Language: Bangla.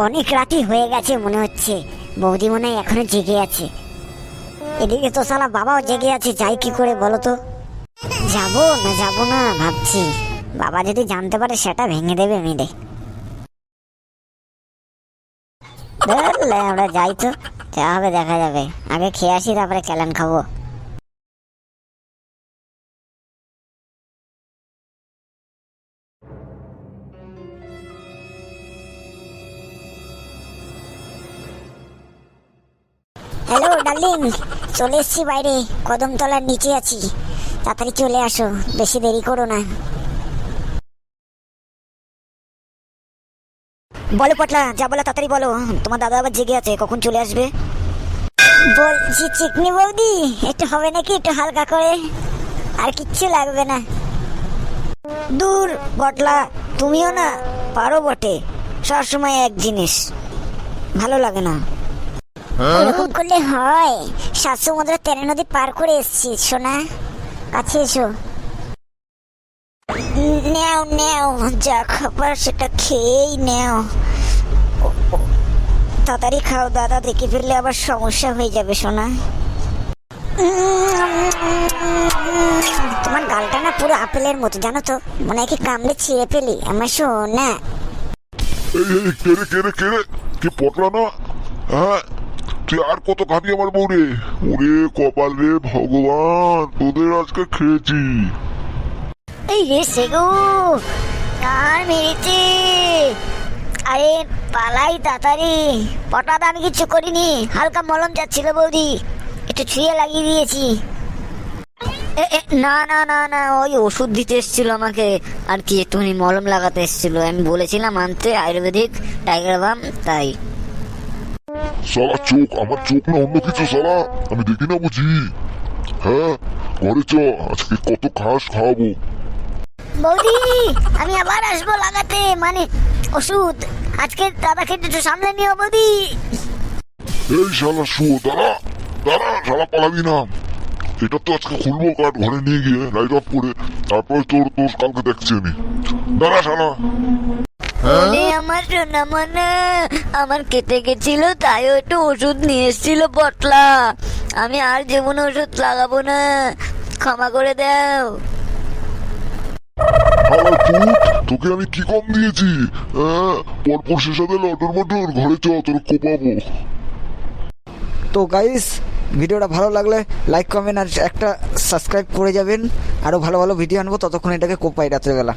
অনেক রাতই হয়ে গেছে মনে হচ্ছে। বৌদি মনে হয় এখনো জেগে আছে। এদিকে তো শালা বাবাও জেগে আছে, যাই কি করে বলো তো? যাবো না ভাবছি। বাবা যদি জানতে পারে সেটা ভেঙে দেবে মেরে। ধরলে আমরা যাই তো, যা হবে দেখা যাবে। আগে খেয়ে আসি, তারপরে ক্যালান খাবো। হ্যালো ডার্লিং, চলে এসছি বাইরে, কদমতলার নিচে আছি। তাড়াতাড়ি চলে আসো, বেশি দেরি করো না। বলো পটলা, যা বলো তাড়াতাড়ি বলো। তোমার দাদা আবার জেগে আছে, কখন চলে আসবে? বলছি চিকনি বৌদি, একটু হবে নাকি একটু হালকা করে? আর কিচ্ছু লাগবে না। দূর পটলা, তুমিও না পারো বটে, সবসময় এক জিনিস, ভালো লাগে না। এরকম করলে হয়? 713 নদী পার করে এসছি সোনা, কাছে এসো। নেও নেও, যা খাবার সেটা খেয়েই নেও। তাড়াতাড়ি খাও, দাদা দেখে ফেললে আবার সমস্যা হয়ে যাবে সোনা। তোমার গালটা না পুরো আপেলের মতো জানো তো, মনে হয় কি কামড়ে ছিঁড়ে ফেলি আমার সোনা। এই কেড়ে কেড়ে কেড়ে কে পটলা না? হ্যাঁ, তুই আর কত খাবি আমার বউরে? ওরে কপাল রে ভগবান, তোদের আজকে খেয়েছি। এই রে সেগো, আর মেরেছে। আরে পালাই তাড়াতাড়ি। পটাটা আমি কিচ্ছু করিনি, হালকা মলম যাচ্ছিল বৌদি, একটু ছুঁয়ে লাগিয়ে দিয়েছি। না না না না, ওই ওষুধ দিতে এসেছিল আমাকে আর কি, একটুখানি মলম লাগাতে এসেছিল। আমি বলেছিলাম আনতে আয়ুর্বেদিক টাইগার বাম, তাই। সালা চোখ, আমার চোখ না অন্য কিছু সালা, আমি দেখি না বুঝি। হ্যাঁ, ঘরে চ, আজকে কত ঘাস খাওয়াবো। বৌদি আমি আবার আসবো লাগাতে, মানে ওষুধ। আজকে দাদাকে একটু সামনে নিও বৌদি। এই শালা শুয়ো, দাঁড়া দাঁড়া, শালা পালাবি না। এটা তো আজকে খুলবো কাঠ, ঘরে নিয়ে গিয়ে লাইট অফ করে, তারপরে তোর তোর কালকে দেখছি আমি। দাঁড়া শালা। আমার সোনা মনে, আমার কেটে গেছিল, তাই একটু ওষুধ নিয়ে এসেছিল পটলা। আমি আর জীবনে ওষুধ লাগাবো না, ক্ষমা করে দাও। শালা চুপ, তোকে আমি কি কম দিয়েছি? হ্যাঁ, পরপর শেষাতে লটর মটর, ঘরে চ, তোর কোপাবো। তো গাইস, ভিডিওটা ভালো লাগলে লাইক কমেন্ট আর একটা সাবস্ক্রাইব করে যাবেন। আরও ভালো ভালো ভিডিও আনবো, ততক্ষণ এটাকে কোপাই রাত্রেবেলা।